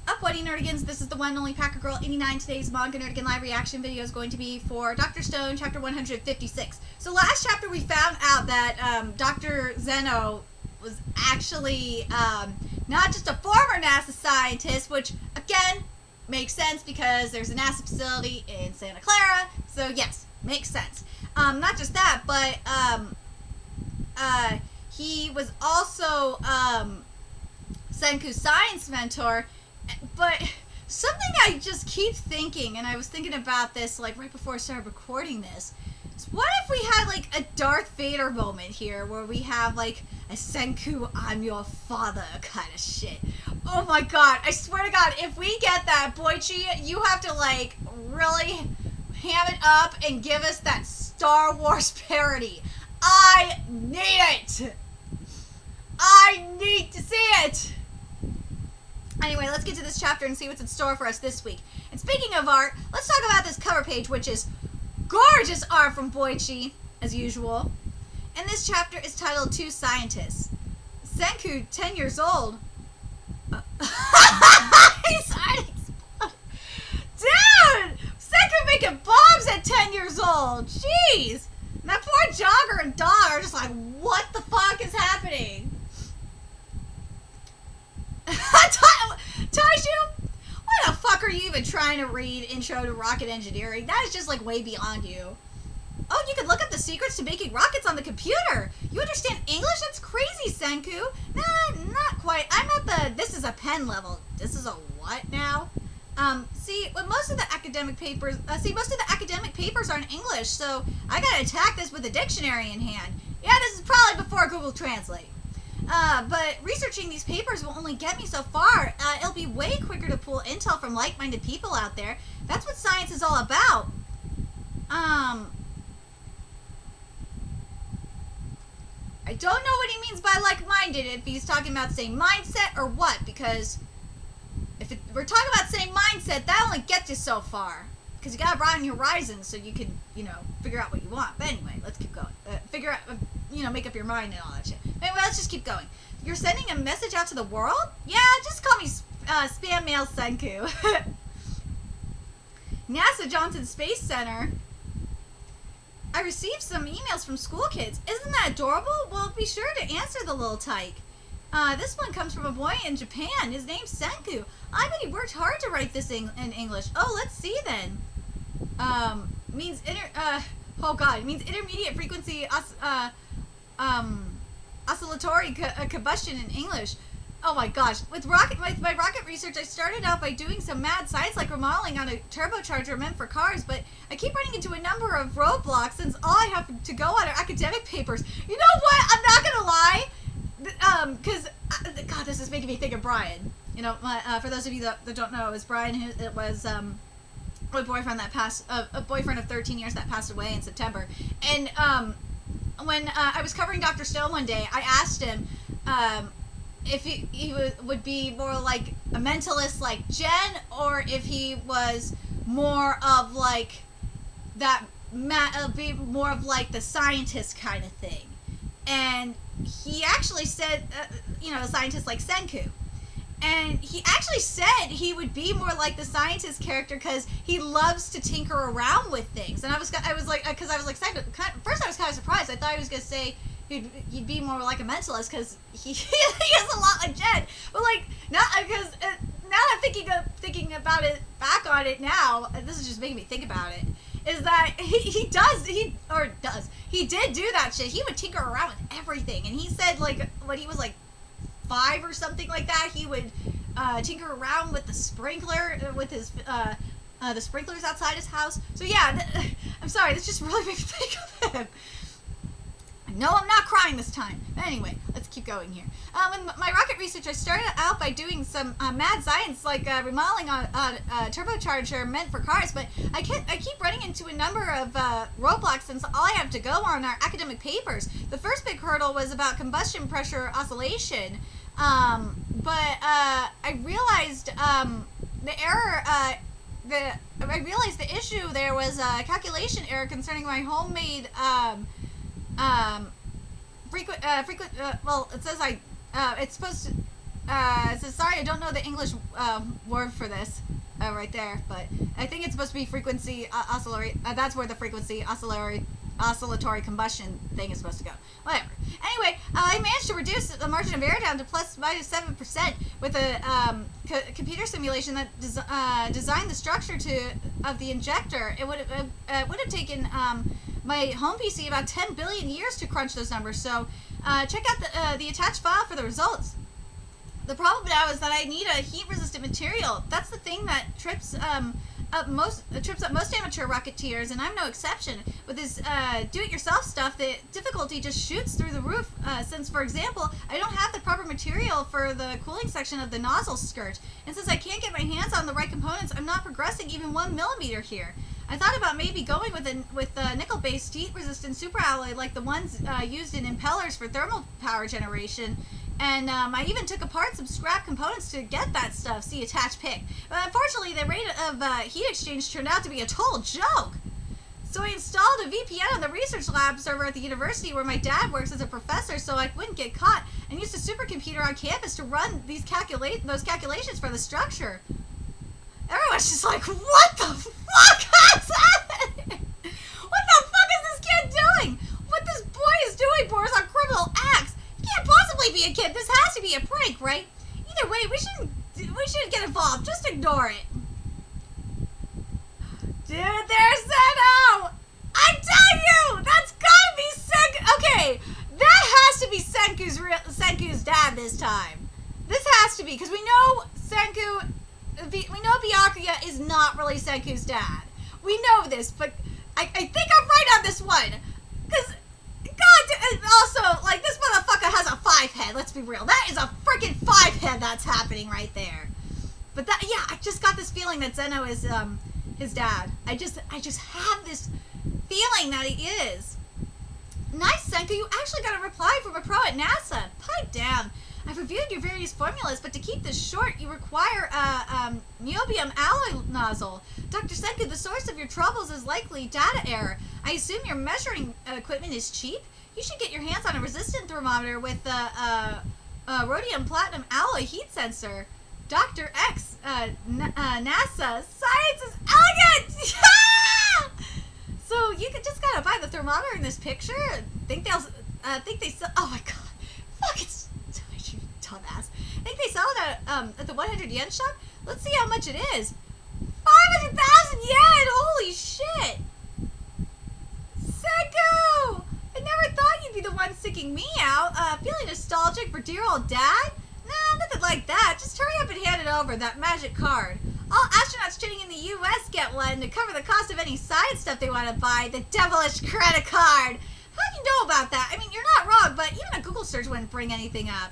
Up, What Nerdigans? This is the one and only Packer Girl 89. Today's Manga Nerdigan live reaction video is going to be for Dr. Stone, chapter 156. So last chapter we found out that Dr. Zeno was actually not just a former NASA scientist, which, again, makes sense because there's a NASA facility in Santa Clara. So, yes, makes sense. Not just that, but he was also Senku's science mentor. But something I just keep thinking, and I was thinking about this like right before I started recording this, is what if we had like a Darth Vader moment here where we have like a Senku, I'm your father kind of shit. Oh my god, I swear to god, if we get that, Boichi, you have to like really ham it up and give us that Star Wars parody. I need it! I need to see it! Anyway, let's get to this chapter and see what's in store for us this week. And speaking of art, let's talk about this cover page, which is gorgeous art from Boichi, as usual. And this chapter is titled Two Scientists. Senku, 10 years old. He's dude! Senku making bombs at 10 years old. Jeez! And that poor Jogger and Dog are just like, what the fuck is happening? Taishu, why the fuck are you even trying to read Intro to Rocket Engineering? That is just like way beyond you. Oh, you can look up the secrets to making rockets on the computer. You understand English? That's crazy, Senku. Nah, not quite. I'm at the this is a pen level. This is a what now? See, when most of the academic papers are in English, so I gotta attack this with a dictionary in hand. Yeah, this is probably before Google Translate. But researching these papers will only get me so far. It'll be way quicker to pull intel from like-minded people out there. That's what science is all about. I don't know what he means by like-minded, if he's talking about same mindset or what, because if we're talking about same mindset, that only gets you so far. Because you gotta broaden your horizons so you can, figure out what you want. But anyway, let's keep going. Figure out, make up your mind and all that shit. Anyway, let's just keep going. You're sending a message out to the world? Yeah, just call me Spam Mail Senku. NASA Johnson Space Center. I received some emails from school kids. Isn't that adorable? Well, be sure to answer the little tyke. This one comes from a boy in Japan. His name's Senku. I bet he worked hard to write this in English. Oh, let's see then. It means intermediate frequency oscillatory combustion in English. Oh my gosh. With my rocket research, I started out by doing some mad science like remodeling on a turbocharger meant for cars, but I keep running into a number of roadblocks since all I have to go on are academic papers. You know what? I'm not gonna lie. Because, God, this is making me think of Brian. For those of you that don't know, it was Brian it was, my boyfriend that passed, a boyfriend of 13 years that passed away in September. And, when, I was covering Dr. Stone one day, I asked him, if he would be more like a mentalist like Jen, or if he was more of like that, be more of like the scientist kind of thing. And he actually said, a scientist like Senku. And he actually said he would be more like the scientist character because he loves to tinker around with things. And I was like, first I was kind of surprised. I thought he was going to say he'd be more like a mentalist because he is a lot like Jen. But like, now that I'm thinking about it, back on it now, this is just making me think about it. Is that he did do that shit. He would tinker around with everything, and he said like when he was like 5 or something like that, he would tinker around with the sprinkler with his the sprinklers outside his house. So yeah, I'm sorry, this just really made me think of him. No, I'm not crying this time. Anyway, let's keep going here. In my rocket research, I started out by doing some mad science, like remodeling on a turbocharger meant for cars, but I keep running into a number of roadblocks since all I have to go on are academic papers. The first big hurdle was about combustion pressure oscillation, but I realized the issue there was a calculation error concerning my homemade well, it says it's supposed to So sorry, I don't know the English word for this right there, but I think it's supposed to be frequency oscillatory. That's where the frequency oscillatory combustion thing is supposed to go. Whatever. Anyway, I managed to reduce the margin of error down to plus minus 7% with a computer simulation that designed the structure of the injector. It would have taken my home PC about 10 billion years to crunch those numbers. So check out the attached file for the results. The problem now is that I need a heat-resistant material. That's the thing that trips up most amateur rocketeers, and I'm no exception. With this do-it-yourself stuff, the difficulty just shoots through the roof. Since, for example, I don't have the proper material for the cooling section of the nozzle skirt, and since I can't get my hands on the right components, I'm not progressing even 1 millimeter here. I thought about maybe going with a nickel-based heat-resistant superalloy like the ones used in impellers for thermal power generation. And I even took apart some scrap components to get that stuff. See attached pic. But unfortunately, the rate of heat exchange turned out to be a total joke. So I installed a VPN on the research lab server at the university where my dad works as a professor, so I wouldn't get caught, and used a supercomputer on campus to run those calculations for the structure. Everyone's just like, what the fuck is happening? What the fuck is this kid doing? What this boy is doing borders on criminal acts. Can't possibly be a kid. This has to be a prank, right? Either way, we shouldn't get involved. Just ignore it. Dude, there's Senku! I'm telling you, that's gotta be Senku. Okay, that has to be Senku's dad this time. This has to be, because we know Byakuya is not really Senku's dad. We know this, but I think I'm right on this one. Because God, and also, like, this motherfucker has a 5 head, let's be real. That is a freaking 5 head that's happening right there. But that, yeah, I just got this feeling that Zeno is, his dad. I just have this feeling that he is. Nice, Senku, you actually got a reply from a pro at NASA. Pipe down. I've reviewed your various formulas, but to keep this short, you require a niobium alloy nozzle. Dr. Senku, the source of your troubles is likely data error. I assume your measuring equipment is cheap? You should get your hands on a resistant thermometer with a rhodium platinum alloy heat sensor. Dr. X, NASA, science is elegant! So you just gotta buy the thermometer in this picture. Think they sell. Oh my god, fuck it's. Dumbass. I think they sell it at the 100 yen shop. Let's see how much it is. 500,000 yen! Holy shit! Senku! I never thought you'd be the one sticking me out. Feeling nostalgic for dear old dad? Nah, nothing like that. Just hurry up and hand it over, that magic card. All astronauts training in the U.S. get one to cover the cost of any science stuff they want to buy. The devilish credit card. How do you know about that? I mean, you're not wrong, but even a Google search wouldn't bring anything up.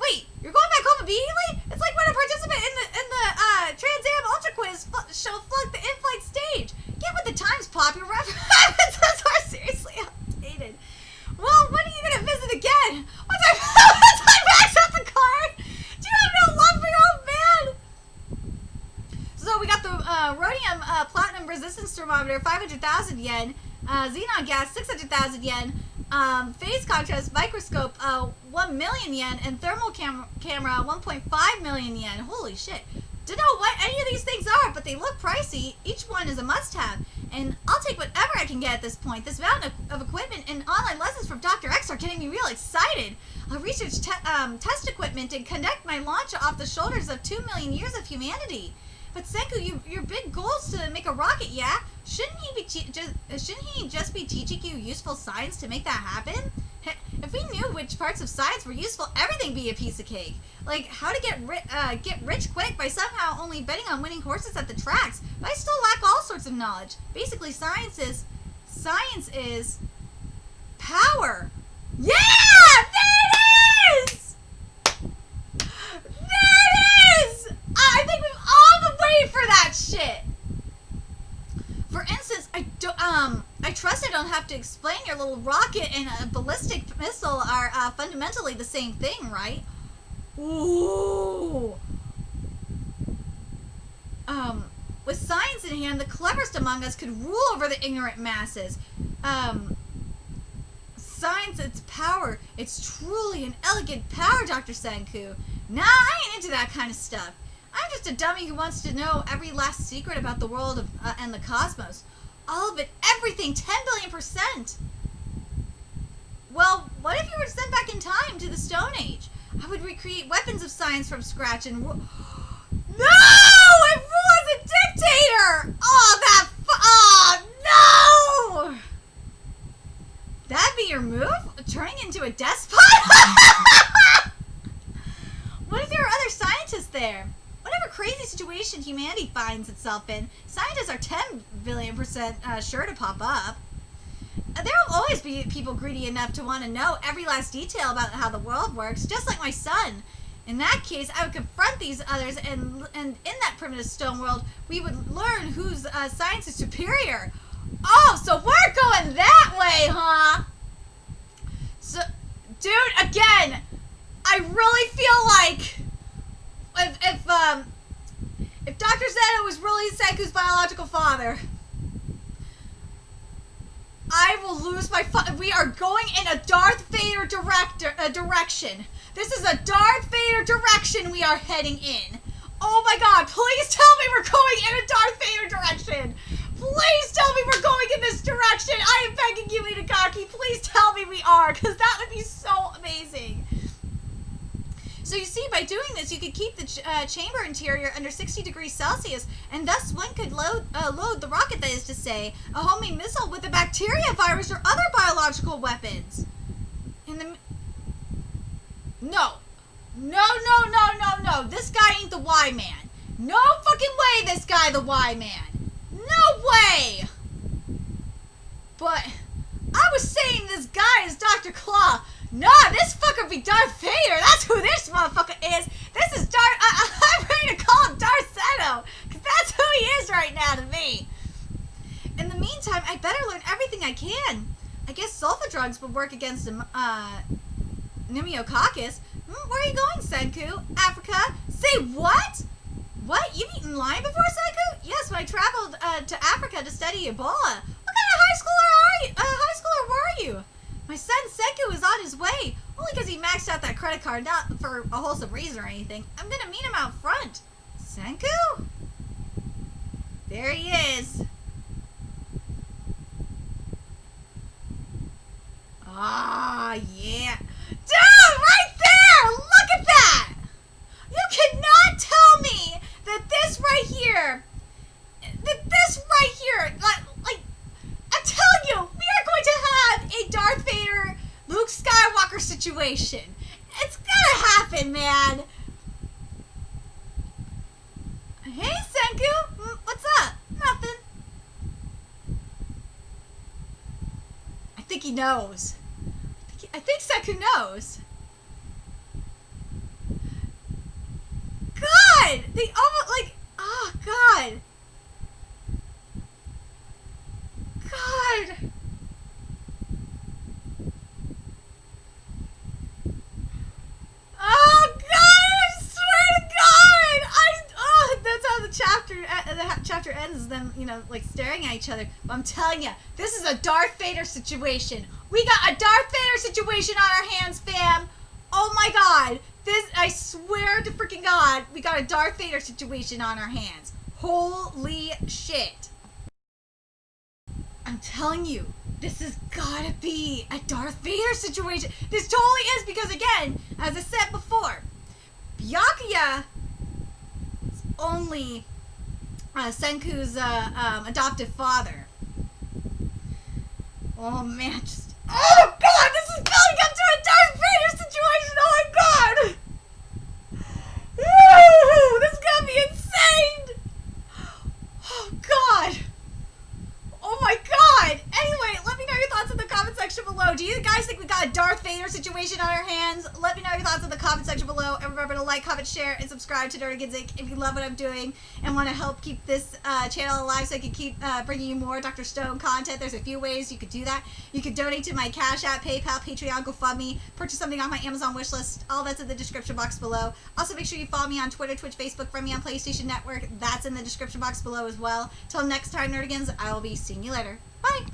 Wait, you're going back home immediately? It's like when a participant in the Trans Am Ultra Quiz show flunked the in-flight stage. Get with the times, Pop. Your references are seriously outdated. Well, when are you going to visit again? Once I max out the card? Do you have no love for your old man? So we got the rhodium platinum resistance thermometer, 500,000 yen. Xenon gas, 600,000 yen. Phase contrast microscope, 1 million yen, and thermal camera, 1.5 million yen. Holy shit. Don't know what any of these things are, but they look pricey. Each one is a must-have, and I'll take whatever I can get at this point. This mountain of equipment and online lessons from Dr. X are getting me real excited. I'll research test equipment and conduct my launch off the shoulders of 2 million years of humanity. But Senku, your big goal is to make a rocket, yeah? Shouldn't he just be teaching you useful science to make that happen? If we knew which parts of science were useful, everything'd be a piece of cake. Like how to get rich quick by somehow only betting on winning horses at the tracks. But I still lack all sorts of knowledge. Basically, science is power. Yeah, there it is. There it is. I think we've all been waiting for that shit. For instance, I trust I don't have to explain your little rocket and a ballistic missile are fundamentally the same thing, right? Ooh. With science in hand, the cleverest among us could rule over the ignorant masses. Science, its power. It's truly an elegant power, Dr. Senku. Nah, I ain't into that kind of stuff. I'm just a dummy who wants to know every last secret about the world and the cosmos. All of it, everything, 10 billion%. Well, what if you were sent back in time to the Stone Age? I would recreate weapons of science from scratch and... No! I rule as a dictator! Oh, no! That'd be your move? Turning into a despot? What if there are other scientists there? Whatever crazy situation humanity finds itself in, scientists are 10 billion% sure to pop up. There will always be people greedy enough to want to know every last detail about how the world works, just like my son. In that case, I would confront these others, and in that primitive stone world, we would learn whose science is superior. Oh, so we're going that way, huh? So, dude, again, I really feel like if Dr. Zeno was really Senku's biological father, I will lose my we are going in a Darth Vader direction. This is a Darth Vader direction we are heading in. Oh my god, please tell me we're going in a Darth Vader direction. Please tell me we're going in this direction. I am begging you, Itagaki. Please tell me we are, because that would be so amazing. So you see, by doing this, you could keep the chamber interior under 60 degrees Celsius, and thus one could load the rocket, that is to say, a homemade missile with a bacteria virus or other biological weapons. No. This guy ain't the Y-Man. No fucking way this guy the Y-Man. No way. But I was saying this guy is Dr. Claw. Nah, this fucker be Darth Vader. That's who this motherfucker is. This is I'm ready to call him Darth Zeno, because that's who he is right now to me. In the meantime, I better learn everything I can. I guess sulfa drugs would work against pneumococcus. Where are you going, Senku? Africa? Say what? What? You've eaten lion before, Senku? Yes, when I traveled to Africa to study Ebola. What kind of high schooler were you? My son Senku is on his way. Only because he maxed out that credit card, not for a wholesome reason or anything. I'm gonna meet him out front. Senku? There he is. Ah, yeah. Dude, right there! Look at that! You cannot tell me that this right here, like, I'm telling you, we are going to have a Darth Vader, Luke Skywalker situation. It's gonna happen, man. Hey, Senku, what's up? Nothing. I think he knows. I think Senku knows. God! They almost, like, oh, God. God. Oh, God, I swear to God. That's how the chapter ends, them, like, staring at each other. But I'm telling you, this is a Darth Vader situation. We got a Darth Vader situation on our hands, fam. Oh my God. I swear to freaking God, we got a Darth Vader situation on our hands. Holy shit. I'm telling you, this has gotta be a Darth Vader situation. This totally is, because again, as I said before, Byakuya is only Senku's adoptive father. Oh man, oh God, this is building up to a Darth Vader situation. Oh my God. Woo, this is gonna be insane. Oh God. Oh my God. Anyway, let me know your thoughts in the comment section below. Do you guys think we got a Darth Vader situation on our hands? Let me know your thoughts in the comment section below. And remember to like, comment, share, and subscribe to Nerdigans Inc. if you love what I'm doing and want to help keep this channel alive so I can keep bringing you more Dr. Stone content. There's a few ways you could do that. You could donate to my Cash App, PayPal, Patreon, GoFundMe, purchase something on my Amazon wishlist. All that's in the description box below. Also, make sure you follow me on Twitter, Twitch, Facebook, friend me on PlayStation Network. That's in the description box below as well. Till next time, Nerdigans, I will be seeing you later. Bye!